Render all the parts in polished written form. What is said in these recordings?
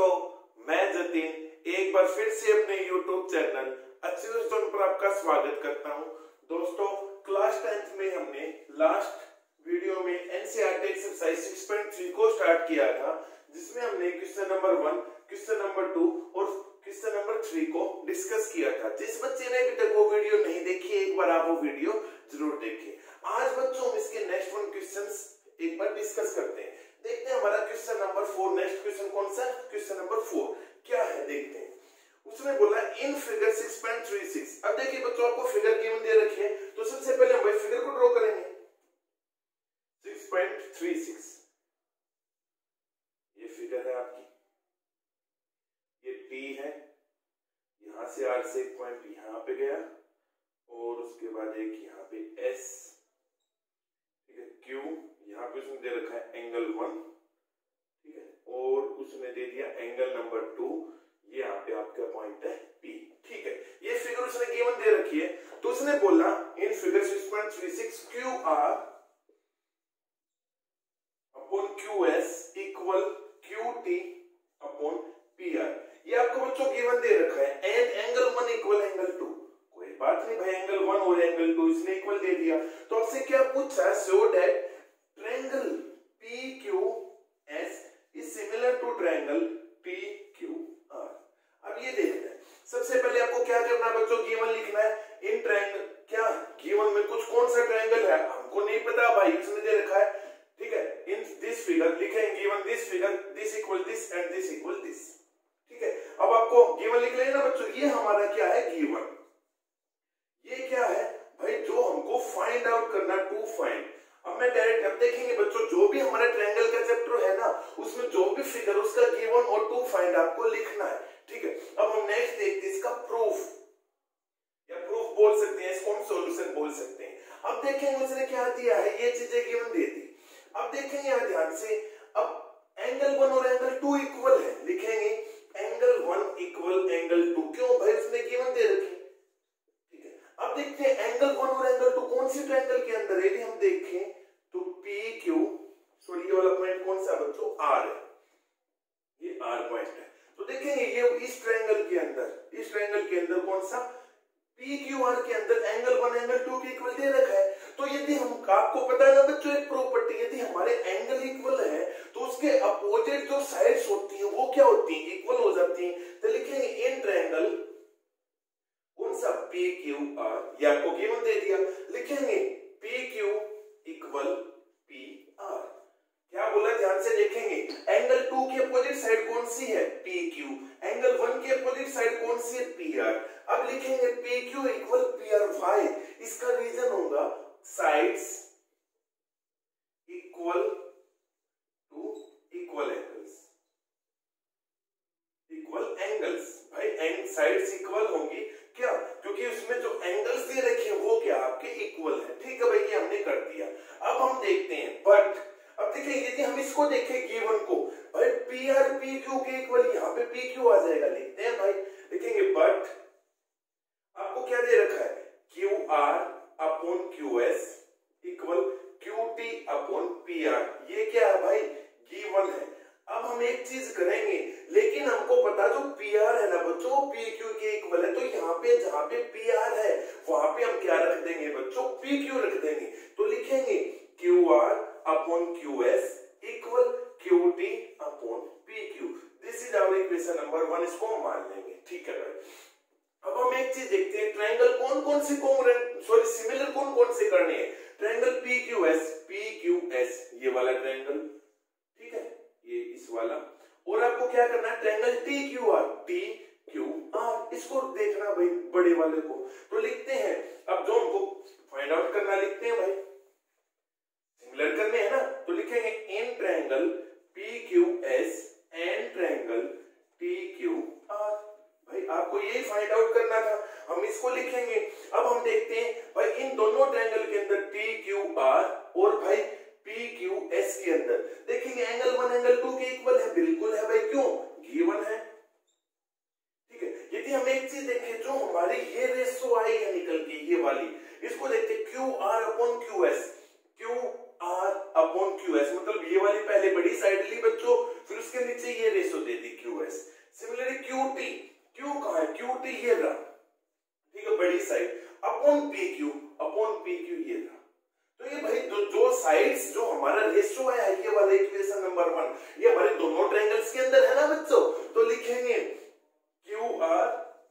दोस्तों, मैं जतिन एक बार फिर से अपने YouTube चैनल अचीव जोन पर आपका स्वागत करता हूं। दोस्तों, क्लास 10th में हमने लास्ट वीडियो में एनसीईआरटी एक्सरसाइज 6.3 को स्टार्ट किया था, जिसमें हमने क्वेश्चन नंबर 1, क्वेश्चन नंबर 2 और क्वेश्चन नंबर 3 को डिस्कस किया था। जिस बच्चे ने अभी तक वो वीडियो नहीं देखी, एक बार आप वो वीडियो जरूर देखें। आज बच्चों हम इसके नेक्स्ट वन क्वेश्चंस एक बार डिस्कस करते हैं। देखते हैं हमारा क्वेश्चन नंबर 4, नेक्स्ट क्वेश्चन कौन सा? क्वेश्चन नंबर 4 क्या है देखते हैं। उसने बोला इन फिगर 6.36। अब देखिए बच्चों, आपको फिगर गिवन दे रखी है, तो सबसे पहले हम फिगर को ड्रॉ करेंगे। 6.36 ये फिगर है आपकी, ये P है, यहां से R से एक पॉइंट यहां पे गया और उसके बाद एक यहाँ पे S, ठीक है, Q, यहाँ पे उसने दे रखा है एंगल 1, ठीक है, और उसने दे दिया एंगल नंबर 2, ये यहाँ पे आपका पॉइंट है P, ठीक है। ये फिगर उसने गिवन दे रखी है, तो उसने बोला in figure 6.36 QR upon QS equal QT upon PR। ये आपको बच्चों गिवन दे रखा है एंड एंगल 1 इक्वल एंगल 2। कोई बात नहीं भाई, एंगल 1 और एंगल 2 इसने इक्वल दे दिया, तो आपसे क्या पूछा है? So that triangle PQS is similar to triangle PQR। अब ये देखते हैं, सबसे पहले आपको क्या करना है बच्चों? गिवन लिखना है इन ट्रायंगल, क्या गिवन में कुछ कौन सा ट्रायंगल है हमको नहीं पता भाई, इसने दे रखा है, ठीक है। इन दिस फिगर लिखेंगे given this figure, this equal this and this equal this, ठीक है। अब आपको गिवन लिख लेना बच्चों, ये हमारा क्या है? गिवन। ये क्या है भाई? जो हमको फाइंड आउट करना, टू फाइंड। अब मैं डायरेक्ट अब देखेंगे बच्चों, जो भी हमारा ट्रायंगल का चैप्टर है ना, उसमें जो भी फिगर उसका गिवन और टू फाइंड आपको लिखना है, ठीक है। अब हम नेक्स्ट देखते हैं इसका प्रूफ, या प्रूफ बोल सकते हैं इसको, हम सॉल्यूशन बोल सकते हैं। अब देखेंगे उसने क्या दिया है, ये चीजें गिवन दे दी। अब देखेंगे यहां ध्यान से, अब एंगल 1 और एंगल 2 इक्वल है, लिखेंगे एंगल 1 इक्वल एंगल 2। क्यों भाई? उसने गिवन दे रखी, ठीक है। अब देखते हैं एंगल 1 और एंगल 2 कौन सी ट्रायंगल के अंदर है। यदि हम देखें तो PQ, सॉरी ये वाला पॉइंट कौन सा बच्चों? R है, ये R पॉइंट है। तो देखेंगे ये इस ट्रायंगल के अंदर, इस ट्रायंगल के अंदर कौन सा? PQR के अंदर एंगल 1 एंगल 2 के इक्वल दे रखा है। तो यदि हम, आपको पता है ना बच्चों एक प्रॉपर्टी, यदि हमारे एंगल इक्वल है तो उसके अपोजिट जो साइड्स होती हैं वो क्या होती हैं? इक्वल हो जाती हैं। तो लिखेंगे इन ट्रायंगल कौन सा? PQR, ये आपको गिवन दे दिया, लिखेंगे PQ इक्वल PR। क्या बोला? ध्यान से देखेंगे, एंगल 2 की अपोजिट साइड कौन सी है? PQ। एंगल 1 की अपोजिट साइड कौन सी है? PR। अब लिखेंगे PQ इक्वल PR। वाई? इसका रीजन होगा sides equal to equal angles, equal angles. भाई एंड साइड्स इक्वल होंगी, क्या? क्योंकि उसमें जो एंगल्स दे रखे हैं वो क्या आपके? इक्वल है, ठीक है भाई, ये हमने कर दिया। अब हम देखते हैं बट, अब देखिए यदि हम इसको देखें गिवन को, भाई PR PQ के इक्वल, यहाँ पे PQ आ जाएगा, लिखते हैं भाई, लिखेंगे बट आपको क्या दे रखा है? QR upon QS equal QT upon PR। ये क्या है भाई? गिवन है। अब हम एक चीज करेंगे, लेकिन हमको पता जो PR है ना बच्चों, PQ के इक्वल है, तो यहाँ पे जहां पे PR है वहां पे हम क्या रख देंगे बच्चों? PQ रख देंगे। तो लिखेंगे QR upon QS equal QT upon PQ। This is our equation number 1, इसको हम मान लेंगे, ठीक है भाई। अब हम एक चीज देखते हैं, ट्रायंगल कौन कौन से सिमिलर कौन कौन से करने हैं? ट्रायंगल PQS, ये वाला ट्रायंगल, ठीक है, ये इस वाला, और आपको क्या करना है? ट्रायंगल TQR, इसको देखना भाई, बड़े वाले को। तो लिखते हैं, अब जो हमको फाइंड आउट करना लिखते हैं भाई, सिमिलर करने हैं ना, तो लिखेंगे in triangle PQS and triangle TQR। भाई आपको यही फाइंड आउट करना था, हम इसको लिखेंगे। अब हम देखते हैं भाई इन दोनों ट्रायंगल के अंदर TQR और भाई PQS के अंदर देखेंगे एंगल 1 एंगल 2 के इक्वल है, बिल्कुल है भाई, क्यों? गिवन है, ठीक है। यदि हम एक चीज देखें, जो हमारी ये रेशो आई है निकल के, ये वाली, इसको देखते QR upon QS, QR upon QS, मतलब ये वाली पहले बड़ी साइड ली बच्चों, फिर इसके नीचे ये रेशो दे दी QS। सिमिलरली QT, Q कहाँ है, QT ये रहा, ठीक है, बड़ी साइड अपॉन PQ ये रहा। तो ये भाई जो साइड्स जो हमारा रेशियो है ये वाला इक्वेशन नंबर 1 ये हमारे दोनों ट्रायंगल्स के अंदर है ना बच्चों। तो लिखेंगे QR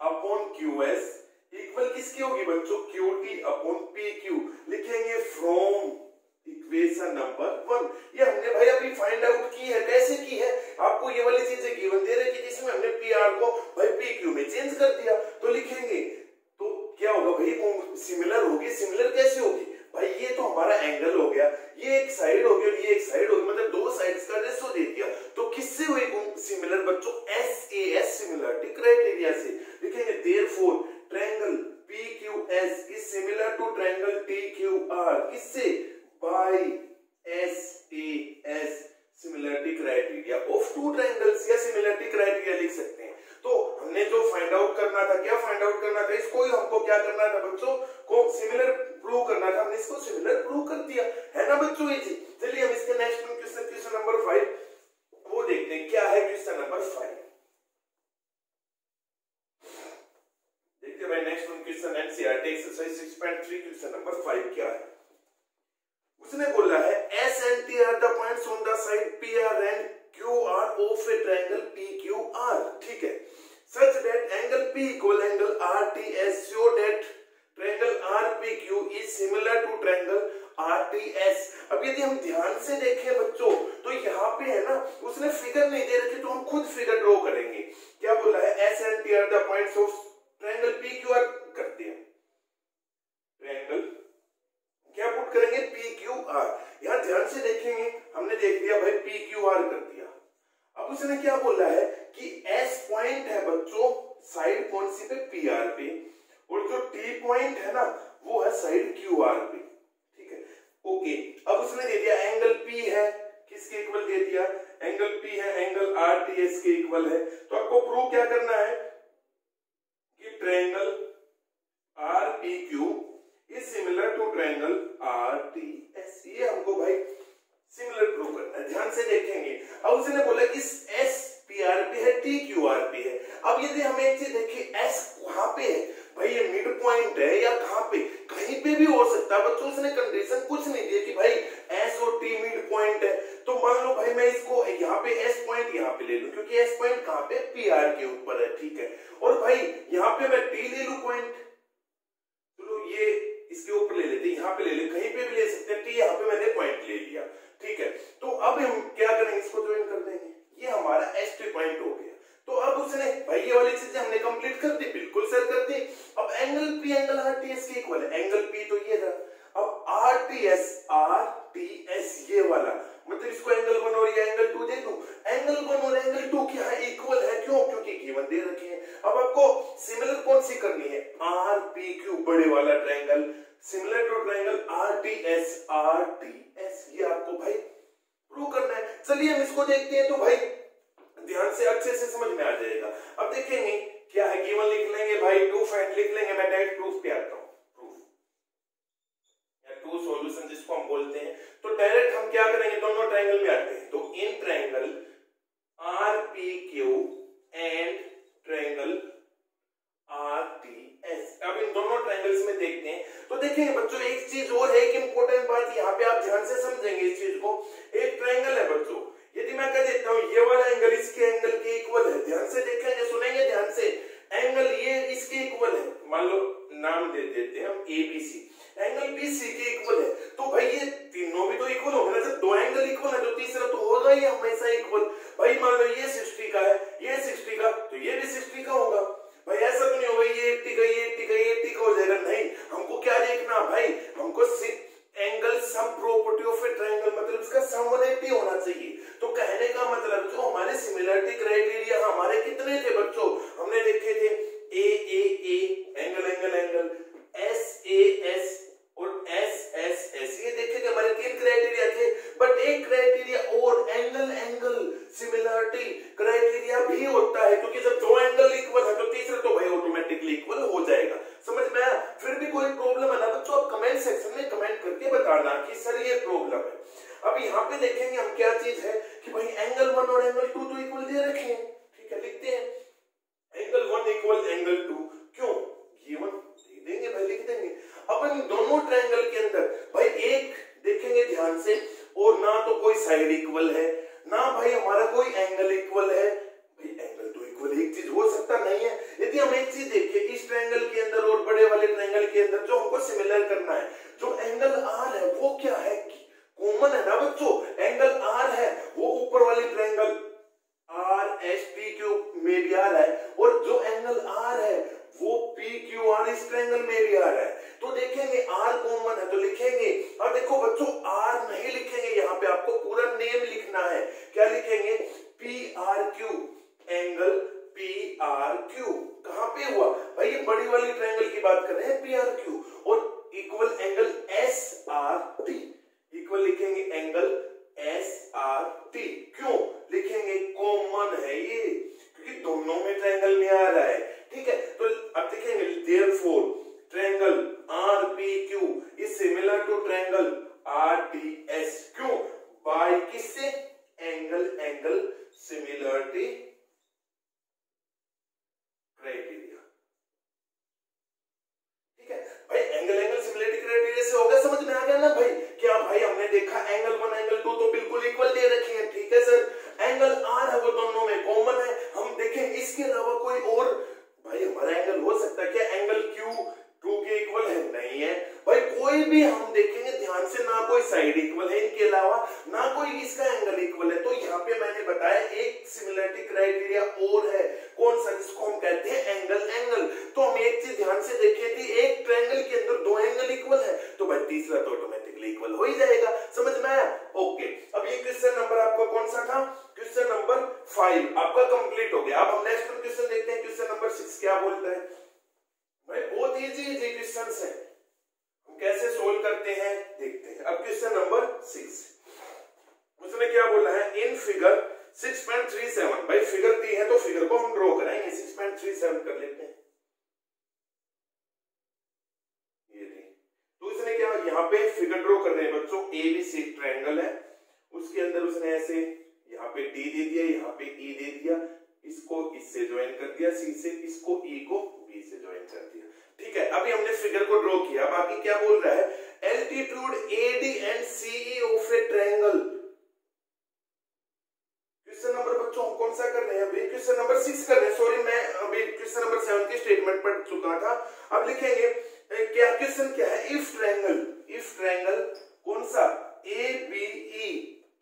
अपॉन QS इक्वल किसकी होगी बच्चों, QT अपॉन PQ। लिखेंगे फ्रॉम इक्वेशन नंबर 1। ये हमने भाई अभी फाइंड आउट की है। कैसे की है, आपको ये वाली चीजें गिवन दे रही थी जिसमें हमने PR को भाई PQ में चेंज कर दिया। तो लिखेंगे तो क्या होगा भाई, वो सिमिलर होगी। सिमिलर कैसे होगी भाई, ये तो हमारा एंगल हो गया, ये एक साइड हो गया और ये एक साइड हो गया, मतलब दो साइड्स का रेशो दे दिया। तो किससे हुई सिमिलर बच्चों, SAS सिमिलरिटी क्राइटेरिया से। लिखेंगे therefore triangle PQS is similar to triangle TQR किससे, by SAS similarity criteria of two triangles या सिमिलरिटी क्राइटेरिया लिख सकते हैं। तो हमने जो फाइंड आउट करना था, क्या फाइंड आउट करना था, इसको ही हमको क्या करना था बच्चों को सिमिलर प्रूव करना था। हमने इसको सिमिलर प्रूव कर दिया है ना बच्चों ये चीज। चलिए हम इसके नेक्स्ट क्वेश्चन नंबर 5 वो देखते हैं क्या है क्वेश्चन नंबर 5। देखते हैं भाई next question NCERT exercise 6.3 question number 5 क्या है। उसने बोला है S and T are the points on the side PR and QR of a triangle PQR, ठीक है, such that angle P equal angle RTS show that triangle RPQ is similar to triangle RTS। अब यदि हम ध्यान से देखें बच्चों तो यहाँ पे है ना उसने फिगर नहीं दे रखी, तो हम खुद फिगर ड्रॉ करेंगे। क्या बोला है, S and T are the points of triangle PQR करते हैं, ट्रायंगल क्या पुट करेंगे PQR। यहाँ ध्यान से देखेंगे हमने देख लिया भाई PQR कर दिया। अब उसने क्या बोला है कि S पॉइंट है बच्चों साइड कौन सी पे, PR पे, और जो T पॉइंट है ना वो है साइड QR पे, ठीक है, ओके। अब उसने दे दिया एंगल P है किसके इक्वल दे दिया, एंगल P है एंगल RTS के इक्वल है। तो आपको प्रूव क्या करना है कि triangle RPQ is similar to triangle RTS। ये हमको भाई सिमिलर प्रूव करना है, ध्यान से देखेंगे। अब उसने बोला कि S PR पे है T QR पे है। अब यदि हम एक चीज देखिए S कहां पे है भाई, ये मिड पॉइंट है या कहां पे, कहीं पे भी हो सकता है बच्चों। उसने कंडीशन कुछ नहीं दी कि भाई S और T मिड पॉइंट है। तो मान लो भाई मैं इसको यहाँ पे S पॉइंट यहाँ पे ले लूं क्योंकि S पॉइंट कहां पे, PR के ऊपर है, ठीक है, और भाई यहाँ पे मैं T ले लूं पॉइंट, चलो ये इसके ऊपर ले लेते, यहाँ पे ले ले, कहीं पे भी ले सकते हैं, T यहाँ पे मैंने पॉइंट ले लिया, ठीक है। तो अब हम क्या करेंगे, इसको ज्वाइन कर देंगे, ये हमारा ST पॉइंट हो गया। तो अब उसने भाई ये वाली चीजें हमने कंप्लीट कर दी, बिल्कुल सर कर दी। अब एंगल P एंगल RTS के इक्वल है, एंगल P तो ये था, अब RTS ये वाला, मतलब इसको एंगल 1 और ये एंगल 2 दे दूं। एंगल 1 और एंगल 2 क्या है, इक्वल है, क्यों, क्योंकि गिवन दे रखे हैं। अब आपको सिमिलर कौन सी करनी है, RPQ बड़े वाला triangle similar to triangle RTS ये आपको भाई प्रूव करना है। चलिए हम इसको देखते हैं, तो भाई ध्यान से अच्छे से समझ में आ जाएगा। अब देखेंगे क्या है, गिवन लिख लेंगे भाई, टू फाइंड लिख लेंगे, मैं डायरेक्ट प्रूफ पे आता हूं, प्रूफ या टू सॉल्यूशन जिसको हम बोलते हैं। तो डायरेक्ट हम क्या करेंगे, दोनों ट्रायंगल में आते हैं। तो in triangle RPQ and triangle RTS, अब इन दोनों ट्रायंगल्स में देखते हैं। तो देखेंगे बच्चों एक चीज और है, एक इंपॉर्टेंट बात यहाँ पे आप ध्यान से समझेंगे इस चीज को। एक ट्रायंगल है बच्चों, यदि मैं कह देता हूं ये वाला एंगल इसके एंगल के इक्वल है, ध्यान से देखेंगे, सुनेंगे ध्यान से, एंगल ये इसके इक्वल है, मान लो नाम दे देते हैं हम ABC, एंगल BC के इक्वल है। तो भाई ये तीनों भी तो इक्वल हो गए ना, जब दो एंगल इक्वल है तो तीसरा तो होगा ही हमेशा इक्वल। भाई मान लो ये 60 का है, ये 60 का, तो ये भी 60 का होगा। भाई ऐसा तो नहीं होगा ये 80 का, ये 80 का, ये 80 का हो जाएगा, नहीं। हमको क्या देखना भाई, हमको angle sum property of a triangle, मतलब इसका सम 180 होना चाहिए। तो कहने का मतलब जो हमारे सिमिलरिटी आ रहा है और जो एंगल आर है वो पी क्यू आर इस ट्रायंगल में भी आ रहा है। तो देखेंगे आर कॉमन है तो लिखेंगे, और देखो बच्चों आर नहीं लिखेंगे, यहाँ पे आपको पूरा नेम लिखना है। क्या लिखेंगे? P R Q, angle P R Q. कहां पे हुआ भाई? ये बड़ी वाली ट्रायंगल की बात कर रहे हैं, पी आर क्यू, और equal angle S R T. Equal लिखेंगे एंगल एस आर टी। क्यों लिखेंगे? कॉमन है ये, क्योंकि दोनों में ट्रायंगल में आ रहा है। ठीक है, तो अब देखेंगे therefore triangle R P Q is similar to triangle R T S. क्यों? बाय किससे? Angle similarity criteria. ठीक है भाई, एंगल सिमिलरिटी क्राइटेरिया से होगा, समझ में आ गया ना भाई? क्या भाई हमने देखा एंगल 1 एंगल 2 तो बिल्कुल इक्वल दे रखे हैं। ठीक है सर, एंगल आर है वो दोनों में कॉमन है। हम देखें इसके अलावा कोई और भाई हमारा एंगल हो सकता है क्या एंगल क्यू 2 के इक्वल है? नहीं है भाई, कोई भी हम देखेंगे ध्यान से, ना कोई साइड इक्वल है इनके अलावा, ना कोई इसका एंगल इक्वल है। तो यहाँ पे मैंने बताया एक सिमिलरिटी क्राइटेरिया और है, कौन सा? जिसको हम कहते हैं एंगल। तो हम एक चीज ध्यान से देखे थी, एक ट्रायंगल के अंदर 2 एंगल इक्वल है तो भाई तीसरा तो ऑटोमेटिकली इक्वल हो ही जाएगा। समझ में आया? ओके, अब ये क्वेश्चन नंबर आपका कौन सा था? क्वेश्चन नंबर 5 आपका कंप्लीट हो गया। अब हम नेक्स्ट क्वेश्चन देखते हैं, क्वेश्चन नंबर 6 क्या बोलता है भाई? बहुत इजी क्वेश्चंस है, हम कैसे सोल्व करते हैं देखते हैं। अब क्वेश्चन नंबर 6 उसने क्या बोला है? इन फिगर 6.37 भाई फिगर दी है तो फिगर को हम ड्रॉ कराएंगे। 6.37 कर लेते हैं, ये दी। तो उसने क्या यहाँ पे फिगर ड्रॉ कर रहे हैं बच्चों, एबीसी ट्रायंगल है, उसके अंदर उसने ऐसे यहाँ पे डी दे दिया, यहाँ पे ई दे दिया, इसको इससे ज्वाइन कर दिया सी से, इसको ई को बी से ज्वाइन कर दिया। ठीक है, अभी हमने फिगर को ड्रॉ किया। बाकी क्या बोल रहा है? Altitude AD and CE of a triangle. Question number बच्चों हम कौन सा कर रहे हैं? अभी क्वेश्चन नंबर 6 कर रहे हैं। सॉरी, मैं अभी क्वेश्चन नंबर 7 की स्टेटमेंट पढ़ चुका था। अब लिखेंगे क्या क्वेश्चन क्या है? इफ ट्रायंगल कौन सा? ABE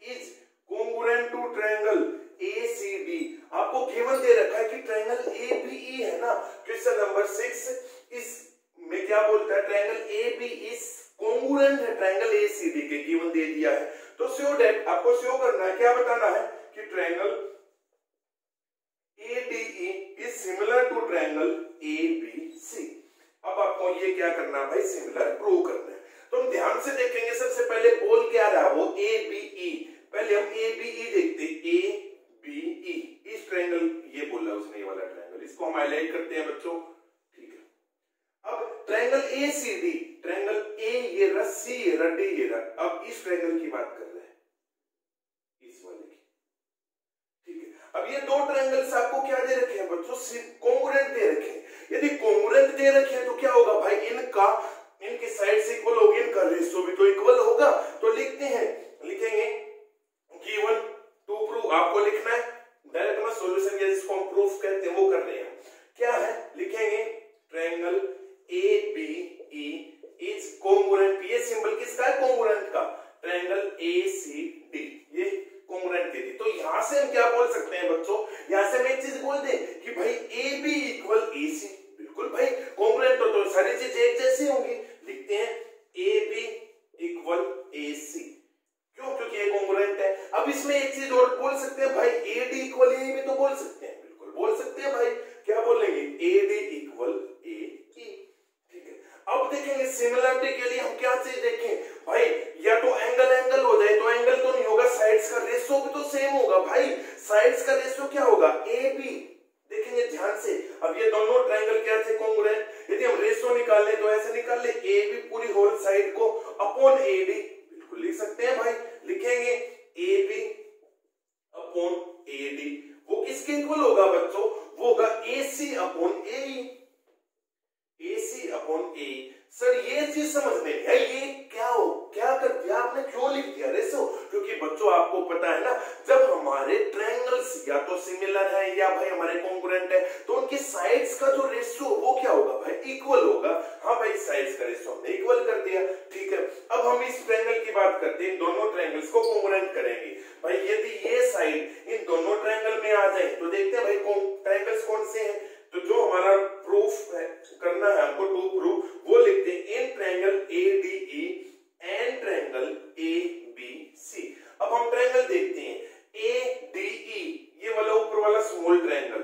is congruent to triangle ACD. आपको गिवन दे रखा है कि ट्रायंगल एबीई है ना। क्वेश्चन नंबर 6 इस में क्या बोलता है? ट्रायंगल एबी इज congruent है ट्रायंगल एसीडी के, गिवन दे दिया है। तो शो दैट, आपको शो करना है, क्या बताना है कि triangle ADE is similar to triangle ABC. अब आपको ये क्या करना है भाई? सिमिलर प्रूव करना है। तो हम ध्यान से देखेंगे, सबसे पहले बोल क्या रहा? वो एबीई। पहले हम एबीई देखते हैं, एबीई इस ट्रायंगल, ये बोला उसने, ये वाला ट्रायंगल, इसको हम हाईलाइट करते हैं बच्चों। ठीक है, अब ट्रायंगल एसीडी, ट्रायंगल ए ये रहा, सी ये रहा, डी ये रहा। अब इस ट्रायंगल की बात कर रहे हैं, इस वाले की। ठीक है, अब ये दो ट्रायंगल्स आपको क्या दे रखे हैं बच्चों? कॉन्ग्रुएंट दे रखे हैं। यदि कॉन्ग्रुएंट दे रखे हैं तो क्या होगा भाई? इनकी साइड से इक्वल होगी, इनका रेशियो भी तो इक्वल होगा। तो लिखते हैं, लिखेंगे गिवन टू प्रूव। आपको लिखना है डायरेक्ट में सॉल्यूशन, जिसको हम प्रूफ कहते हैं वो कर रहे हैं। क्या है? लिखेंगे ट्रायंगल एबीई इज कॉन्ग्रुएंट। ये सिंबल किसका है? कॉन्ग्रुएंट का। ट्रायंगल एसीडी ये कॉन्ग्रुएंट के दी। तो यहां से हम क्या बोल सकते हैं बच्चों? यहां से हम एक चीज बोल दें कि भाई AB इक्वल AC। बिल्कुल भाई, कॉन्ग्रुएंट तो सारी चीजें एक जैसी होंगी। लिखते हैं AB इक्वल AC। क्यों? क्योंकि ये कॉन्ग्रुएंट है। अब इसमें एक चीज और बोल सकते हैं भाई, AD इक्वल AE भी तो बोल सकते हैं। बिल्कुल बोल सकते हैं भाई। क्या बोलेंगे? AD equal AE। ठीक है, अब देखेंगे सिमिलरिटी के लिए हम क्या चीज देखें भाई? या तो एंगल हो जाए, तो एंगल तो नहीं होगा, साइड्स का रेशियो भी तो सेम होगा भाई। साइड्स का रेशियो क्या होगा? AB। देखेंगे ध्यान से, अब ये दोनों ट्रायंगल क्या थे? कॉन्ग्रुएंट। यदि हम रेशियो निकाल ले तो ऐसे निकाल ले, AB पूरी होल साइड को अपॉन AD। बिल्कुल लिख सकते हैं भाई। लिखेंगे AB अपॉन AD। वो किसके इक्वल होगा बच्चों? वो होगा AC upon AE। AC upon AE। Sir ये चीज समझ में है, ये क्या कर दिया आपने? क्यों लिख दिया रेशियो? क्योंकि बच्चों बच्चों आपको पता है ना, जब हमारे ट्रायंगल्स या तो सिमिलर है या भाई हमारे कॉन्ग्रुएंट है, तो उनकी साइड्स का जो रेशियो वो क्या होगा भाई, इक्वल होगा। हाँ भाई, साइड्स का रेशियो हमने इक्वल कर दिया, ठीक है। अब हम इस ट्रायंगल की बात करते हैं, इन दोनों ट्रायंगल्स को कॉन्ग्रुएंट करेंगे भाई। यदि ये साइड इन दोनों ट्रायंगल में आ जाए तो देखते हैं भाई ट्रायंगल्स कौन से हैं। तो जो हमारा प्रूफ है करना है हमको, टू प्रूफ, वो लिखते हैं in triangle ADE and triangle ABC। अब हम ट्रायंगल देखते हैं ADE, ये वाला ऊपर वाला स्मॉल ट्रायंगल,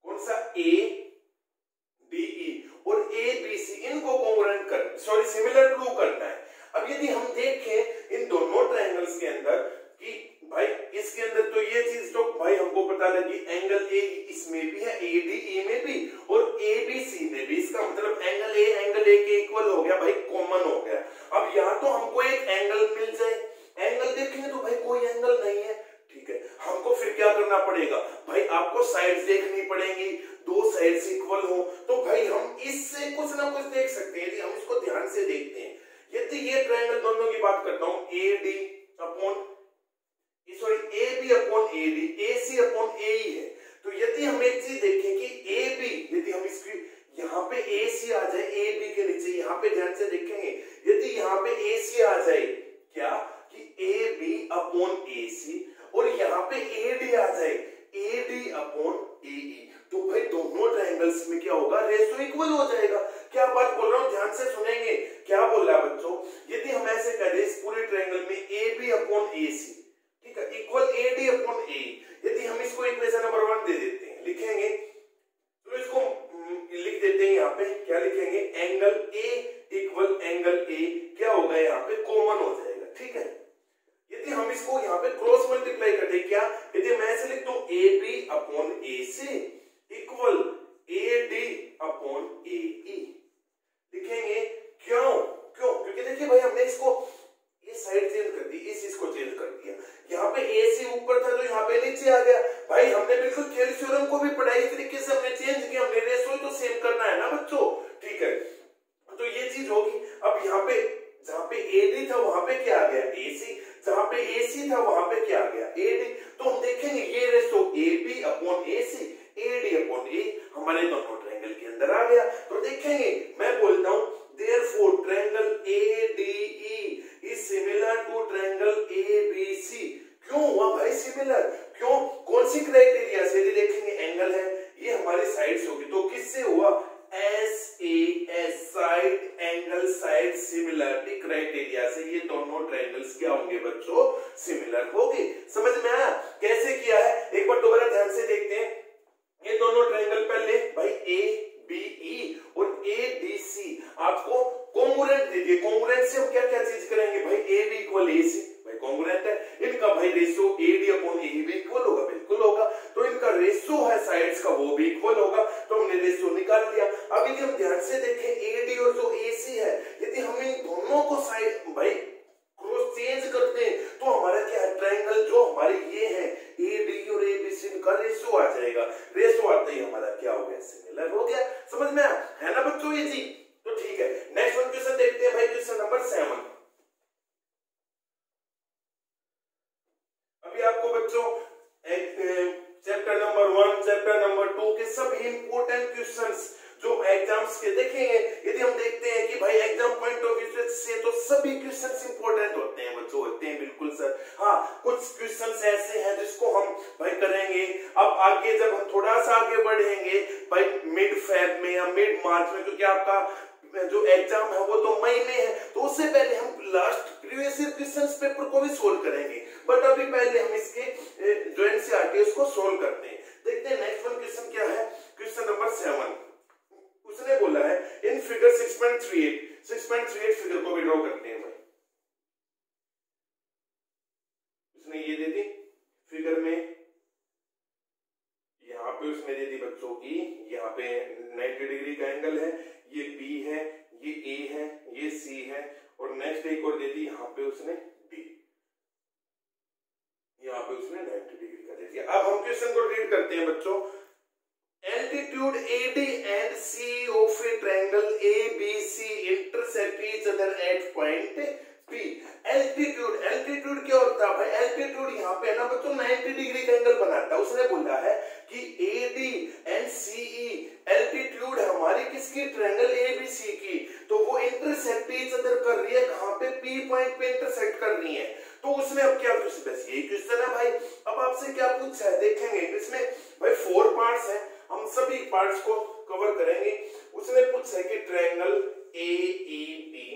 कौन सा, ADE, और ABC, इनको कॉन्ग्रुएंट कर, सॉरी सिमिलर प्रूव करना है। अब यदि हम देखें इन दोनों ट्रायंगल्स के अंदर कि भाई इसके अंदर तो ये चीज तो भाई हमको पता लगी, एंगल A इसमें भी है, ADE में भी और ABC में भी, इसका मतलब एंगल A के इक्वल हो गया भाई, कॉमन हो गया। अब या तो हमको एक एंगल मिल जाए, एंगल देखेंगे तो भाई कोई एंगल नहीं है, ठीक है। हमको फिर क्या करना पड़ेगा भाई, आपको साइड्स देखनी पड़ेंगी, दो साइड्स इक्वल हो तो भाई हम इससे कुछ ना कुछ देख सकते हैं। यदि हम इसको ध्यान से देखते हैं, यदि ये ट्रायंगल दोनों की बात करता हूं, AB upon AD, AC upon AE है, तो यदि हम एक चीज देखें कि AB, यदि हम इसकी यहाँ पे AC आ जाए AB के नीचे, यहाँ पे ध्यान से देखेंगे, यदि यहाँ पे AC आ जाए क्या कि AB अपॉन AC, और यहाँ पे AD आ जाए AD अपॉन AE, तो भाई दोनों ट्रायंगल्स में क्या होगा, रेशियो इक्वल हो जाएगा। क्या बात बोल रहा हूँ, ध्यान से सुनेंगे। क्या बोल रहा है बच्चों, यदि हम ऐसे करें इस पूरे ट्रायंगल में AB अपॉन AC, ठीक है, इक्वल AD अपॉन AE, यदि हम इसको इक्वेशन नंबर 1 दे देते हैं, लिखेंगे तो इसको लिख देते हैं यहाँ पे, क्या लिखेंगे, angle A equal angle A, क्या होगा यहाँ पे, कॉमन हो जाएगा, ठीक है। यदि हम इसको यहाँ पे क्रॉस मल्टीप्लाई करते, क्या, यदि मैं ऐसे लिख दूं AB upon AC equal AD upon AE, लिखेंगे क्यों, क्योंकि देखिए भाई हमने इसको ये साइड चेंज कर दी, इस चीज को चेंज कर दिया, यहाँ पे AC ऊपर था तो यहाँ पे नीचे आ गया। भाई हमने बिल्कुल थ्योरम थ्योरम को भी पढ़ाई इस तरीके से हमने चेंज किया, हमने रेशियो तो सेम करना है ना बच्चों, ठीक है। तो ये चीज होगी। अब यहाँ पे जहाँ पे AD था वहां पे क्या आ गया, AC, जहाँ पे AC था वहां पे क्या आ गया, AD। तो हम देखेंगे ये ratio AB upon AC, AD upon A हमारे दोनों ट्रायंगल के अंदर आ गया। तो देखेंगे, मैं बोलता हूं therefore triangle ADE is similar to triangle ABC। क्यों हुआ भाई सिमिलर, क्यों, कौन सी क्राइटेरिया से, यदि देखेंगे एंगल है, ये हमारी साइड्स होगी, तो किससे हुआ, SAS side angle side similarity criteria से ये दोनों ट्रायंगल्स क्या होंगे बच्चों, सिमिलर होंगे। समझ में आया कैसे किया है, एक बार दोबारा ध्यान से देखते हैं। ये दोनों ट्रायंगल पहले भाई ABE और ABC आपको कॉन्ग्रुएंट दीजिए, कॉन्ग्रुएंट से हम क्या क्या चीज करेंगे भाई, AB इक्वल AC, भाई कॉन्ग्रुएंट है, इनका भाई रेशियो AD अपॉन AE भी इक्वल होगा, बिल्कुल होगा, तो इनका रेशियो है साइड्स का वो भी इक्वल होगा, तो हमने रेशियो निकाल लिया। अब यदि हम ध्यान से देखें AD और जो AC है, यदि हम इन दोनों को साइड भाई क्रॉस चेंज करते हैं तो हमारा क्या है, ट्रायंगल जो हमारे ये है AD और ABC, इनका रेशियो आ जाएगा, रेशियो आते ही हमारा क्या हो गया, सिमिलर हो गया। समझ में आया है ना बच्चों ये जी, तो ठीक है। नेक्स्ट वन क्वेश्चन देखते हैं भाई, क्वेश्चन नंबर 7। अभी आपको बच्चों चैप्टर नंबर 1 चैप्टर नंबर 2 के सभी इंपोर्टेंट क्वेश्चंस जो एग्जाम्स के देखेंगे। यदि हम देखते हैं कि भाई एग्जाम पॉइंट ऑफ व्यू से तो सभी क्वेश्चंस इंपोर्टेंट होते हैं बच्चों, होते हैं बिल्कुल सर। हाँ, कुछ क्वेश्चंस ऐसे हैं जिसको हम भाई करेंगे अब आगे, जब हम थोड़ा सा आगे बढ़ेंगे भाई मिड फेब में या मिड मार्च में, क्योंकि आपका जो एग्जाम है वो तो मई में है, तो उससे पहले हम last previous year questions paper को भी सोल्व करेंगे, बट अभी पहले हम इसके जो एनसीईआरटी उसको सोल्व करते हैं। देखते हैं नेक्स्ट वन क्वेश्चन क्या है, क्वेश्चन नंबर 7। उसने बोला है इन फिगर 6.38 फिगर को भी ड्रॉ करते हैं भाई। उसने ये दे दी फिगर में, यहाँ पे उसने दे दी बच्चों की, यहाँ पे 90 डिग्री का एंगल है, ये B है, ये A है, ये C है, और नेक्स्ट एक और दे दी यहाँ पे उसने D, यहाँ पे उसने 90 डिग्री का दे दिया। अब हम क्वेश्चन को रीड करते हैं बच्चों। Altitude AD and C of a triangle ABC intersect each other at point P। Altitude, altitude क्या होता है भाई? एल्टीट्यूड यहाँ पे है ना बच्चों 90 डिग्री का एंगल बनाता है। उसने बोला है कि एडी एंड सीई एल्टीट्यूड है हमारी किसकी? ट्रायंगल एबीसी की। तो वो इंटरसेक्ट ईच अदर कर रही है कहां पे? पी पॉइंट पे इंटरसेक्ट कर रही है। तो उसने अब क्या पूछा? बस यही क्वेश्चन है भाई। अब आपसे क्या पूछा है देखेंगे। इसमें भाई 4 पार्ट्स हैं, हम सभी पार्ट्स को कवर करेंगे। उसने पूछा है कि triangle AEP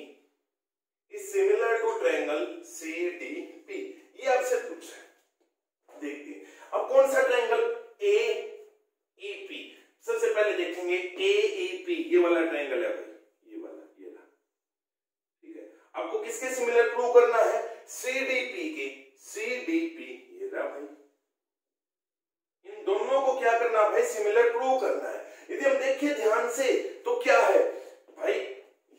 is similar to triangle CDP, ये आपसे पूछा है। देखिए अब कौन सा ट्रायंगल? एईपी। सबसे पहले देखेंगे एईपी, ये वाला ट्रायंगल है भाई, ये वाला, ये रहा, ठीक है। आपको किसके सिमिलर प्रूव करना है? सीडीपी के। सीडीपी ये रहा भाई, इन दोनों को क्या करना भाई? सिमिलर प्रूव करना है। यदि हम देखिए ध्यान से तो क्या है भाई,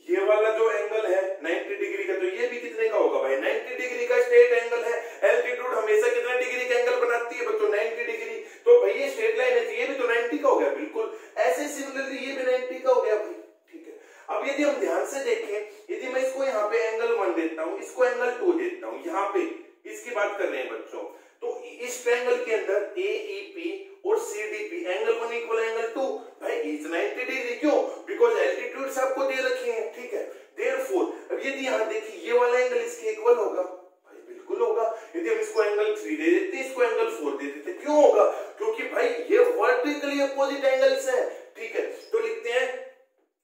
ये वाला जो एंगल है 90 डिग्री का, तो ये भी कितने का होगा भाई? 90 डिग्री का स्ट्रेट एंगल है। एल्टीट्यूड हमेशा कितना डिग्री का एंगल बनाती है बच्चों? 90 डिग्री। तो भाई ये स्ट्रेट लाइन है तो ये भी तो 90 का हो गया, बिल्कुल ऐसे सिमिलरली ये भी 90 का हो गया भाई, ठीक है। अब यदि हम ध्यान से देखें, यदि मैं इसको यहाँ पे एंगल 1 देता हूँ, इसको एंगल 2 देता हूँ, यहाँ पे इसकी बात कर रहे हैं बच्चों, तो इस ट्रायंगल के अंदर एईपी और सीडीपी एंगल 1 इक्वल एंगल 2 भाई इज 90 डिग्री। क्यों? बिकॉज एल्टीट्यूड्स आपको दे रखे हैं, ठीक है। देयरफॉर अब यदि यहां देखिए ये वाला एंगल इसके इक्वल होगा भाई, बिल्कुल होगा। यदि हम इसको एंगल 3 दे देते, इसको एंगल 4 दे देते, क्यों होगा? क्योंकि भाई ये वर्टिकली अपोजिट एंगल्स हैं, ठीक है। तो लिखते हैं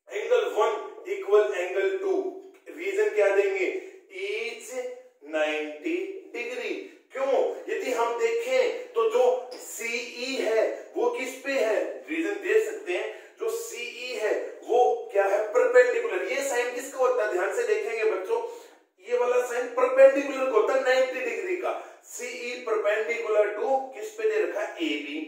एंगल 1 इक्वल एंगल 2। रीजन क्या देंगे? Is 90 degree. क्यों? यदि हम देखें तो जो सीई है वो किस पे है? रीजन दे सकते हैं, जो सीई है वो क्या है? परपेंडिकुलर। ये साइन किसका होता है? ध्यान से देखेंगे बच्चों, ये वाला साइन परपेंडिकुलर का होता है 90 डिग्री का। सीई परपेंडिकुलर टू किस पे दे रखा है? एबी।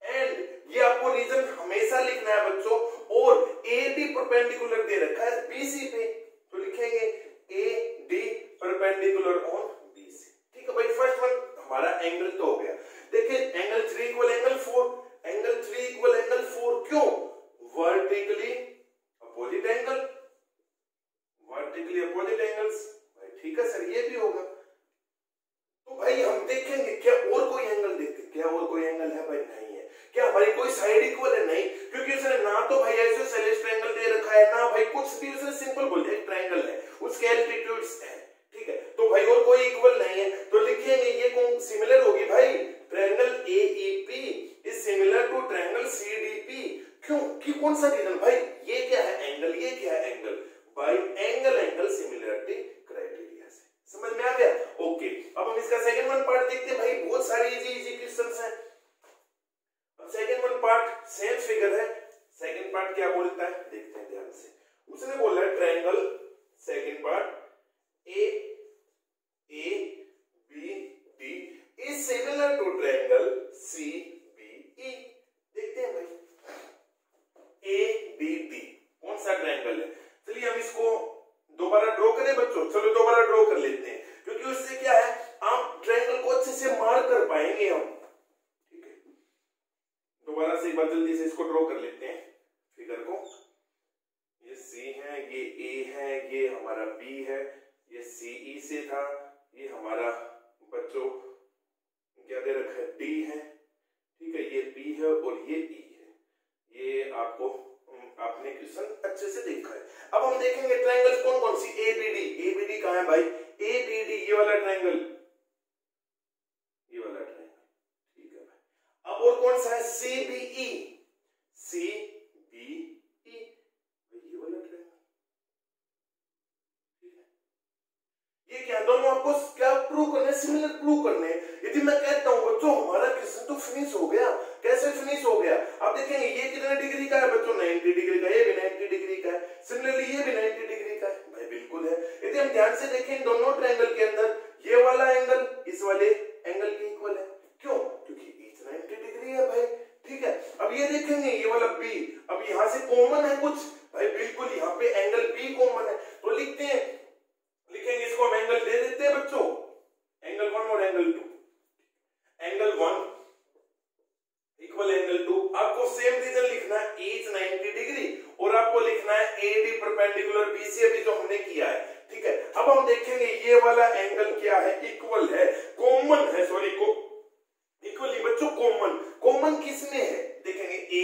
एंड ये आपको रीजन हमेशा लिखना है बच्चों, और एडी परपेंडिकुलर दे रखा है बीसी पे, तो लिखेंगे एडी परपेंडिकुलर ऑन बीसी, ठीक है भाई। फर्स्ट वन हमारा एंगल तो हो गया। देखिए angle 3 equal angle 4, angle 3 equal angle 4, क्यों? Vertically opposite angle, vertically opposite angles भाई, ठीक है सर, ये भी होगा। तो भाई हम देखेंगे क्या और कोई एंगल देखते, क्या और कोई एंगल है भाई? नहीं है। क्या हमारी कोई साइड इक्वल है? नहीं, क्योंकि उसने ना तो भाई आइसोसेलेस ट्रायंगल दे रखा है, ना भाई कुछ भी, उसने सिंपल बोल दिया ट्रायंगल है, उसके एल्टीट्यूड्स है, ठीक है। तो भाई और कोई इक्वल नहीं है, तो लिखेंगे ये कौन सिमिलर होगी भाई? Triangle AEP is similar to triangle CDP. क्यों? कि कौन सा रीजन भाई? ये क्या है? एंगल। ये क्या है? Angle. Bye angle angle similarity criteria से। समझ में आ गया? ओके। अब हम इसका सेकंड वन पार्ट देखते हैं भाई, बहुत सारे इजी क्वेश्चंस हैं। अब second one part same figure है। सेकंड पार्ट क्या बोलता है देखते हैं ध्यान से। उसने बोला है triangle, second part A B D is similar to triangle C B E. देखते हैं भाई ए बी डी कौन सा ट्रायंगल है। चलिए हम इसको दोबारा ड्रॉ करें बच्चों। चलो दोबारा ड्रॉ कर लेते हैं, क्योंकि उससे क्या है आप ट्रायंगल को अच्छे से मार्क कर पाएंगे हम, ठीक है। दोबारा से एक बार जल्दी से इसको ड्रॉ कर लेते हैं फिगर को। ये सी है, ये ए है, ये हमारा बी है, ये सीई से था, ये हमारा बच्चों क्या दे रखा है? डी है, ठीक है। ये बी है और ये ई है। ये आपको आपने क्वेश्चन अच्छे से देखा है। अब हम देखेंगे ट्रायंगल्स कौन कौन सी? एबीडी। एबीडी कहां है भाई? एबीडी ये वाला ट्रायंगल, ये वाला ट्रायंगल, ठीक है भाई। अब और कौन सा है? सीबीई। सीबीई ये वाला ट्रायंगल, ठीक है। ये क्या दोनों आपको क्या प्रूव करने? सिमिलर प्रूव करने। यदि मैं कहता हूं बच्चों हमारा क्वेश्चन तो फिनिश हो गया, कैसे फिनिश हो गया? अब देखेंगे ये कितने डिग्री का है बच्चों? 90 डिग्री का। ये भी 90 डिग्री का है, सिमिलरली ये भी 90 डिग्री का है भाई, बिल्कुल है। यदि हम ध्यान से देखें दोनों ट्रायंगल के अंदर ये वाला एंगल इस वाले एंगल के इक्वल है। क्यों? क्योंकि ईच 90 डिग्री है भाई, ठीक है। अब ये देखेंगे ये वाला बी, अब यहां से कॉमन है कुछ भाई, बिल्कुल यहाँ पे एंगल बी कॉमन है, तो लिखते हैं, लिखेंगे इसको हम एंगल दे देते हैं बच्चों, एंगल 1 और एंगल 2। Angle 1 equal angle 2। आपको सेम रीजन लिखना है, ईच 90 डिग्री, और आपको लिखना है एडी परपेंडिकुलर बी से, अभी जो हमने किया है, ठीक है, अब हम देखेंगे ये वाला एंगल क्या है, इक्वल है, कॉमन है, सॉरी को इक्वल नहीं बच्चों, कॉमन। कॉमन किसमें है, देखेंगे ए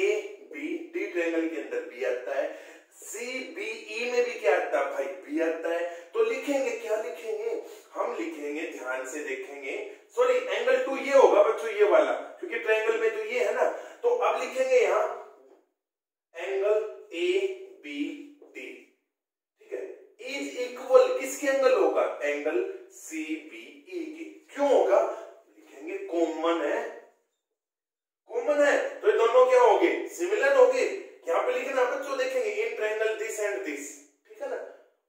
बी, डी ट्रायंगल के अंदर बी आता है, सी बी ई में भी क्या आता है भाई, बी आता है। तो लिखेंगे क्या लिखेंगे, हम लिखेंगे, ध्यान से देखेंगे, सॉरी एंगल 2 ये होगा बच्चों, ये वाला, क्योंकि ट्रायंगल में तो ये है ना। तो अब लिखेंगे यहां एंगल ए बी डी, ठीक है, इज इक्वल किसके एंगल होगा, एंगल सी बी ई के। क्यों होगा, लिखेंगे कॉमन है, कॉमन है, तो ये दोनों क्या होंगे, सिमिलर होंगे। यहां पे लिखना बच्चों, देखेंगे in triangle this and this, ठीक है ना,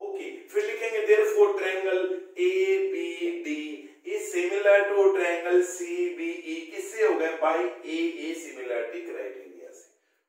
ओके। फिर लिखेंगे therefore triangle A B D is similar to triangle C B E, किससे हो गया, बाय ए सिमिलरिटी क्राइटेरिया से,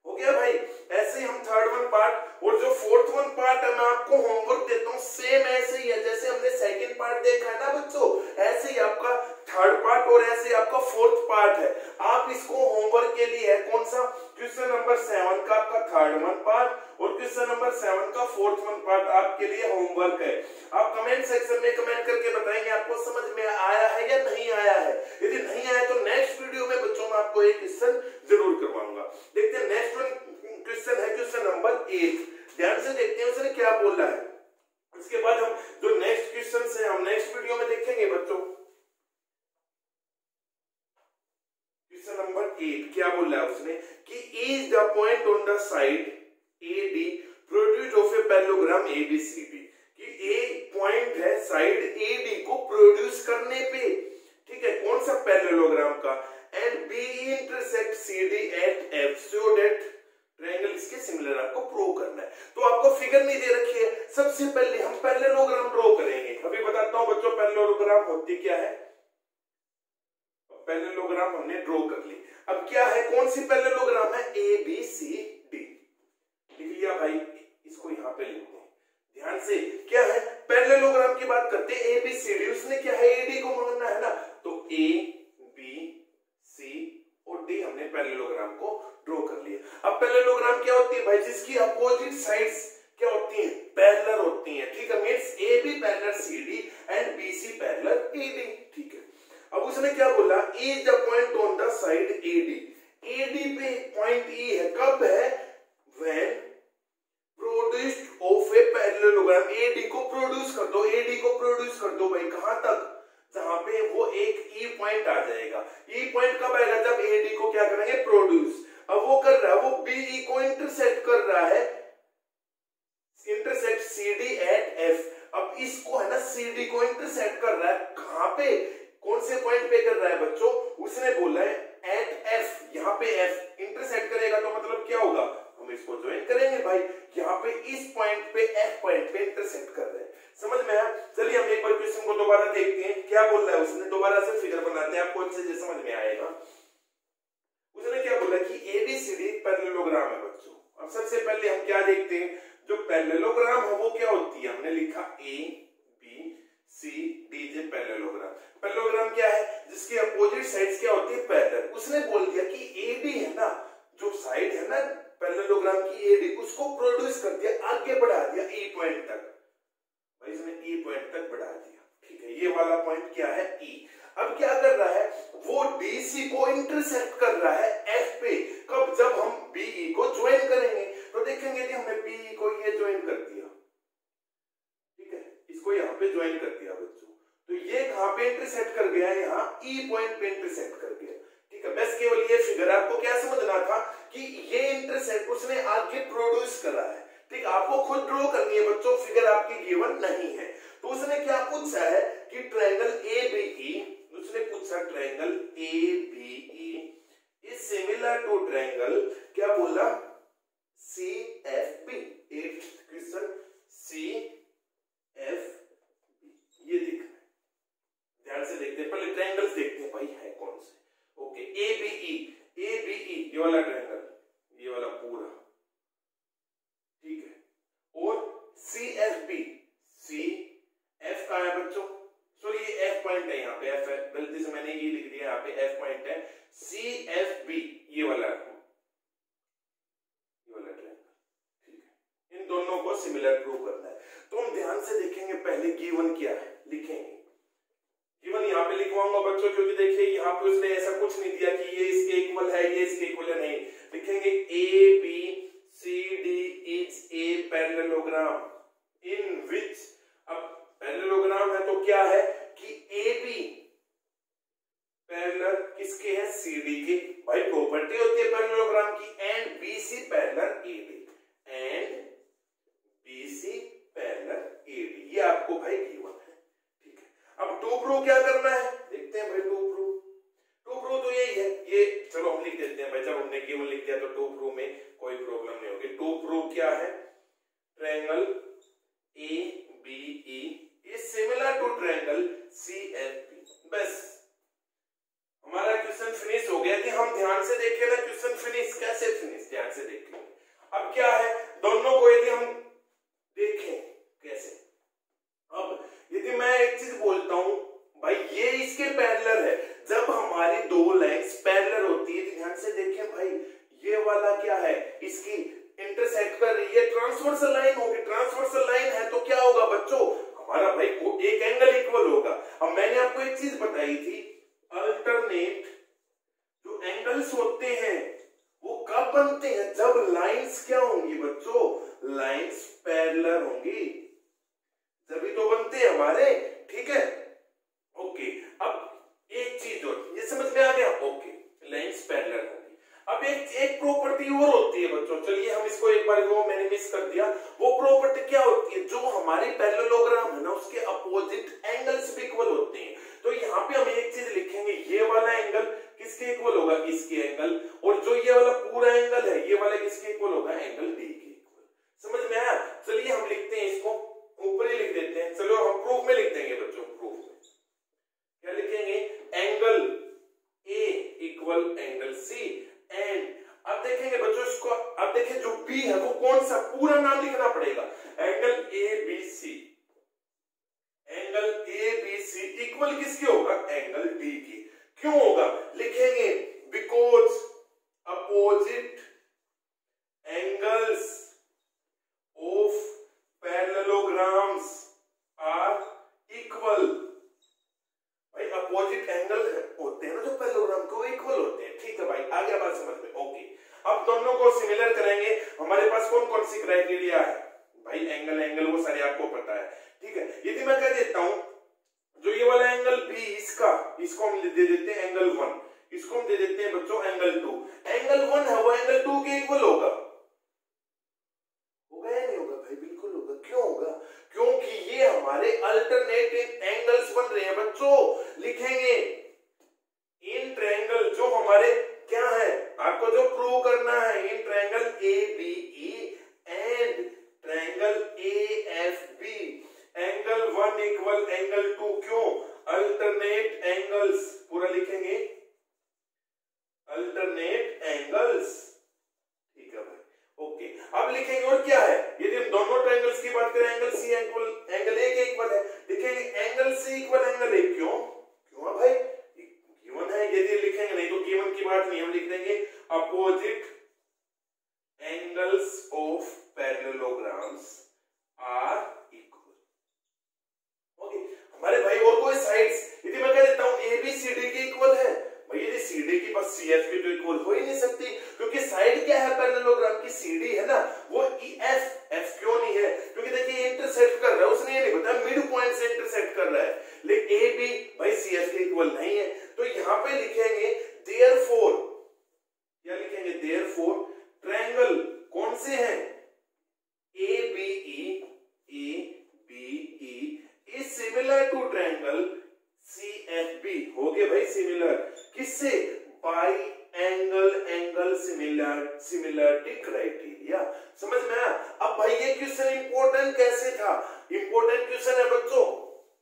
हो गया भाई। ऐसे ही हम थर्ड वन पार्ट, और जो फोर्थ वन पार्ट है मैं आपको होमवर्क देता हूं, सेम ऐसे ही है जैसे हमने सेकंड पार्ट देखा है ना बच्चों, ऐसे ही आपका थर्ड पार्ट और ऐसे आपका फोर्थ पार्ट है। आप इसको होमवर्क के लिए है कौन सा, क्वेश्चन नंबर 7 का आपका थर्ड वन पार्ट और क्वेश्चन नंबर 7 का फोर्थ वन पार्ट आपके लिए होमवर्क है। आप कमेंट सेक्शन में कमेंट करके बताएंगे आपको समझ में आया है या नहीं आया है। यदि नहीं आया तो नेक्स्ट वीडियो में बच्चों में आपको एक क्वेश्चन जरूर करवाऊंगा। देखते हैं नेक्स्ट वन क्वेश्चन है क्वेश्चन नंबर 8, ध्यान से देखते हैं उसने क्या बोला है। उसके बाद हम जो नेक्स्ट क्वेश्चन है हम नेक्स्ट वीडियो में देखेंगे बच्चों। क्वेश्चन नंबर 8 क्या बोला है उसने कि is the point on the side A D produce of a parallelogram A B C D, कि ए पॉइंट है साइड ए डी को प्रोड्यूस करने पे, ठीक है, कौन सा पैरेललोग्राम का, and B intersect C D at F so that triangle इसके सिमिलर आपको प्रूव करना है। तो आपको फिगर नहीं दे रखी है, सबसे पहले हम पैरेललोग्राम ड्रॉ करेंगे। अभी बताता हूं बच्चों पैरेललोग्राम होती क्या है। पैरेललोग्राम हमने ड्रॉ कर ली, अब क्या है, कौन सी पैरेललोग्राम है, ए बी सी डी, लिख लिया भाई, इसको यहां पे लिखते हैं ध्यान से। क्या है, पैरेललोग्राम की बात करते हैं, ए बी सी डी, उसने क्या है, एडी को मानना है ना, तो ए बी सी और डी हमने पैरेललोग्राम को ड्रॉ कर लिया। अब पैरेललोग्राम क्या होती है भाई, जिसकी अपोजिट साइड्स क्या होती हैं, पैरेलल होती हैं, ठीक है, means A B parallel C D and B C parallel A D, ठीक है। अब उसने क्या बोला, is the point on the side A D, A D पे पॉइंट ई है, कब है, when produced of a parallelogram, A D को प्रोड्यूस कर दो, ए डी को प्रोड्यूस कर दो भाई, कहां तक, जहां पे वो एक ई पॉइंट आ जाएगा। ई पॉइंट कब आएगा, जब ए डी को क्या करेंगे, प्रोड्यूस। अब वो कर रहा है, वो बी ई को इंटरसेक्ट कर रहा है, intersect C D at F. अब इसको है ना सी डी को इंटरसेक्ट कर रहा है, कहां पे, कौन से पॉइंट पे कर रहा है बच्चों, उसने बोला है एट एफ, यहाँ पे एफ इंटरसेक्ट करेगा तो मतलब क्या होगा, हम इसको ज्वाइन करेंगे भाई, यहाँ पे इस पॉइंट पे एफ पॉइंट पे इंटरसेक्ट कर रहे हैं, समझ में आया। चलिए हम एक बार क्वेश्चन को दोबारा देखते हैं, क्या बोल रहा है उसने, दोबारा से फिगर बनाते हैं, आपको अच्छे से समझ में आएगा। उसने क्या बोला कि एबीसीडी पैरेललोग्राम है बच्चों। अब सबसे पहले हम क्या देखते हैं, जो पैरेललोग्राम है वो क्या होती है, हमने लिखा A B C D J parallelogram. Parallelogram क्या है, जिसकी अपोजिट साइड्स क्या होती है, पैरेलल। उसने बोल दिया कि एडी है ना, जो साइड है ना पैरेललोग्राम की एडी, उसको प्रोड्यूस कर दिया, आगे बढ़ा दिया ई पॉइंट तक, भाई इसने ई पॉइंट तक बढ़ा दिया, ठीक है, ये वाला पॉइंट क्या है, ई। अब क्या कर रहा है, वो डीसी को इंटरसेक्ट कर रहा है एफ पे, कब, जब हम बीई को ज्वाइन करेंगे। तो देखेंगे कि हमने बीई को ये ज्वाइन कर दिया, ठीक है, इसको यहाँ पे ज्वाइन कर दिया बच्चों, तो ये कहां पे इंटरसेक्ट कर गया, यहाँ ई पॉइंट पे इंटरसेक्ट कर गया, ठीक है। बस केवल ये फिगर आपको क्या समझना था कि ये इंटरसेक्ट उसने आगे प्रोड्यूस करा है, ठीक, आपको खुद ड्रॉ करनी है बच्चों, फिगर आपकी गिवन नहीं है। तो उसने क्या पूछा है कि ट्रायंगल ए बी ई, उसने पूछा triangle A B E is similar to triangle, क्या बोला, सी एफ बी। एक क्वेश्चन सी एफ बी, ये देखना है, ध्यान से देखते हैं, पहले ट्रायंगल्स देखते हैं भाई है कौन से। ओके, ए बी ई ये वाला ट्रायंगल, ये वाला पूरा, ठीक है, और C F B, C F का है बच्चों, सॉरी ये एफ पॉइंट है, यहाँ पे एफ है, गलती से मैंने ये लिख दिया, यहाँ पे एफ पॉइंट है, सी एफ बी ये वाला ट्रायंगल, ठीक है, इन दोनों को सिमिलर प्रूव करना है। तो हम ध्यान से देखेंगे, पहले गिवन क्या है लिखेंगे। गिवन यहाँ पे लिखवाऊंगा बच्चों, क्योंकि देखिए यहाँ पे उसने ऐसा कुछ नहीं दिया कि ये इसके इक्वल है, ये इसके इक्वल है, नहीं। लिखेंगे A B C D is a parallelogram in which, अब पैरेललोग्राम है तो क्या है कि ए बी पैरेलल किसके है, सी डी के। भाई प्रॉपर्टी होती है पैरेललोग्राम की। And B C parallel A D, and B C parallel A D, ये आपको भाई गिवन है, ठीक है। अब टू प्रूव क्या करना है, देखते हैं भाई। टू प्रूव तो यही है, ये चलो हम लिख देते हैं भाई, जब हमने गिवन लिख दिया तो टू प्रूव में कोई प्रॉब्लम नहीं होगी। टू प्रूव क्या है, triangle A B E is similar to triangle C F B. बस हमारा क्वेश्चन फिनिश हो गया। कि हम ध्यान से देखें ना क्वेश्चन फिनिश कैसे फिनिश, ध्यान से देखेंगे। अब क्या है, दोनों को यदि हम देखें कैसे, अब यदि मैं एक चीज बोलता हूं भाई ये इसके पैरेलल है, जब हमारी दो लाइंस पैरेलल होती है तो ध्यान से देखें भाई, ये वाला क्या है, इसकी इंटरसेक्ट कर रही है, ट्रांसवर्सल लाइन होगी। ट्रांसवर्सल लाइन है तो क्या होगा बच्चों, हमारा भाई एक एंगल इक्वल होगा। अब मैंने आपको एक चीज बताई थी, अल्टरनेट जो एंगल्स होते हैं वो कब बनते हैं, जब लाइंस क्या होंगी बच्चों, लाइंस पैरेलल होंगी, जब तो बनते हैं हमारे, ठीक है। ओके, अब एक चीज और ये समझ में आ गया, ओके लाइंस पैरेलल होंगी। अब एक प्रॉपर्टी और होती है बच्चों, चलिए हम इसको एक बार, वो मैंने मिस कर दिया। वो प्रॉपर्टी क्या होती है, जो हमारी पैरेललोग्राम है ना उसके अपोजिट एंगल्स भी इक्वल होते हैं। तो यहाँ पे हम एक चीज लिखेंगे, ये वाला एंगल किसके इक्वल होगा, इसके एंगल, और जो ये वाला पूरा एंगल है ये वाला किसके इक्वल होगा, एंगल डी के इक्वल। समझ में आया। चलिए हम लिखते हैं इसको, ऊपर ही लिख देते हैं। चलो हम प्रूफ में लिख देंगे बच्चों, प्रूफ में क्या लिखेंगे, angle A equal angle C, and अब देखेंगे बच्चों इसको, अब देखिए जो बी है वो कौन सा, पूरा नाम लिखना पड़ेगा, angle A B C. Angle A B C equal किसके होगा, एंगल डी की। क्यों होगा, लिखेंगे because opposite angles of parallelograms are equal. भाई अपोजिट एंगल होते हैं ना जो पैरेललोग्राम के, वो इक्वल होते हैं, ठीक है भाई, आ गया बात समझ में। ओके, अब दोनों को सिमिलर करेंगे। हमारे पास कौन कौन सी क्राइटेरिया है भाई, एंगल वो सारे आपको पता है, ठीक है। यदि मैं कह देता हूं जो ये वाला एंगल बी, इसको हम दे देते हैं एंगल 1, इसको हम दे देते हैं बच्चों एंगल 2। एंगल 1 है वो एंगल 2 के इक्वल होगा या नहीं होगा भाई, बिल्कुल होगा। क्यों होगा, क्योंकि ये हमारे अल्टरनेटिव एंगल्स बन रहे हैं बच्चों। लिखेंगे इन ट्रायंगल जो हमारे क्या है, आपको जो प्रूव करना है, in triangle A B E and triangle A F B, angle 1 equal angle 2। क्यों, अल्टरनेट एंगल्स, पूरा लिखेंगे अल्टरनेट एंगल्स, ठीक है भाई। ओके, अब लिखेंगे और क्या है, यदि हम दोनों ट्रायंगल्स की बात करें, angle C equal angle A के इक्वल है, लिखेंगे angle C equal angle A. क्यों क्यों भाई, गिवन है, यदि लिखेंगे नहीं तो गिवन की बात नहीं, हम लिख देंगे opposite angles of parallelograms are equal. Okay, हमारे भाई और कोई साइड्स, यदि मैं कह देता हूं ए बी सी डी के इक्वल है, भाई यदि सी डी की पास सी एफ की तो इक्वल हो ही नहीं सकती, क्योंकि साइड क्या है पैरेललोग्राम की, सी डी है ना, वो ई एफ। एफ क्यों नहीं है, क्योंकि देखिए इंटरसेक्ट कर रहा है, उसने ये नहीं बताया मिड पॉइंट से इंटरसेक्ट कर रहा है, लेकिन ए बी भाई सी एफ के इक्वल नहीं है। तो यहां पे लिखेंगे देयरफॉर, क्या लिखेंगे, देयरफॉर ट्रायंगल कौन से हैं, A B E is similar to triangle C F B. हो गए भाई सिमिलर, किससे, बाय एंगल सिमिलरिटी क्राइटेरिया। समझ में आया। अब भाई ये क्वेश्चन इंपॉर्टेंट कैसे था, इंपॉर्टेंट क्वेश्चन है बच्चों,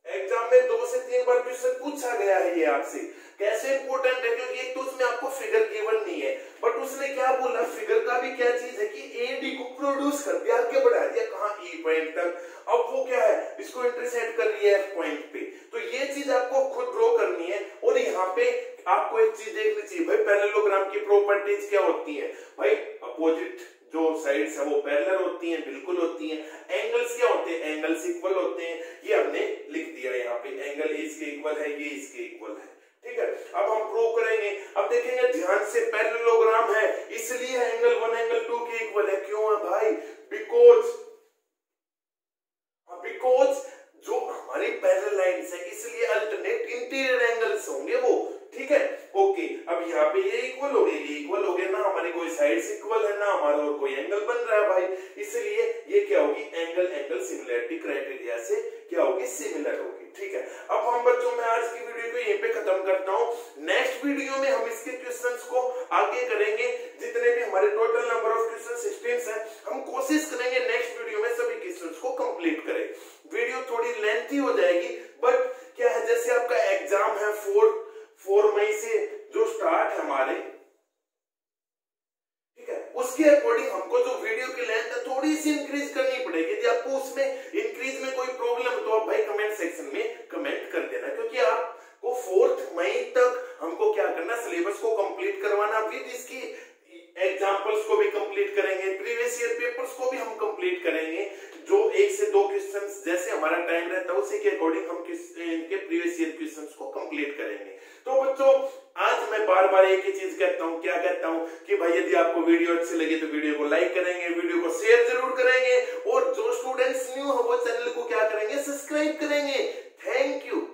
एग्जाम में 2 से 3 बार क्वेश्चन पूछा गया है ये आपसे। कैसे इंपॉर्टेंट है, क्योंकि एक तो उसमें आपको फिगर गिवन नहीं है, बट उसने क्या बोला, फिगर का भी क्या चीज है कि ए डी को प्रोड्यूस कर दिया, आगे बढ़ा दिया कहां, ई पॉइंट तक। अब वो क्या है, इसको इंटरसेक्ट कर रही है एफ पॉइंट पे, तो ये चीज आपको खुद ड्रॉ करनी है। और यहाँ पे आपको एक चीज देखनी चाहिए भाई, पैरेललोग्राम की प्रॉपर्टीज क्या होती है भाई, अपोजिट जो साइड्स है वो पैरेलल होती हैं, बिल्कुल होती हैं। साइड्स इक्वल है ना हमारा और कोई एंगल बन रहा है भाई, इसलिए ये क्या होगी एंगल सिमिलरिटी क्राइटेरिया से क्या होगी सिमिलर होगी। ठीक है, अब हम बच्चों मैं आज की वीडियो को यहीं पे खत्म करता हूं। नेक्स्ट वीडियो में हम इसके क्वेश्चंस को आगे करेंगे, जितने भी हमारे टोटल नंबर ऑफ क्वेश्चन 16 है, हम कोशिश करेंगे नेक्स्ट वीडियो में सभी क्वेश्चंस को कंप्लीट करें। वीडियो थोड़ी लेंथी हो जाएगी, बट क्या है जैसे आपका एग्जाम है 4 मई से जो स्टार्ट है हमारे, ठीक है, उसके अकॉर्डिंग हमको जो वीडियो की लेंथ है थोड़ी सी इंक्रीज करनी पड़ेगी। यदि आपको उसमें इंक्रीज में कोई प्रॉब्लम है तो आप भाई कमेंट सेक्शन में कमेंट कर देना, क्योंकि आपको 4 मई तक हमको क्या करना, सिलेबस को कंप्लीट करवाना, विद इसकी एग्जांपल्स को भी कंप्लीट करेंगे, प्रीवियस ईयर पेपर्स को भी हम कंप्लीट करेंगे, जो 1 से 2 क्वेश्चंस जैसे हमारा टाइम रहता है उसी के अकॉर्डिंग हम इनके प्रीवियस ईयर क्वेश्चंस को कंप्लीट करेंगे। तो बच्चों आज मैं बार बार एक ही चीज कहता हूं, क्या कहता हूं कि भाई यदि आपको वीडियो अच्छी लगी तो वीडियो को लाइक करेंगे, वीडियो को शेयर जरूर करेंगे, और जो स्टूडेंट्स न्यू है वो चैनल को क्या करेंगे, सब्सक्राइब करेंगे। Thank you.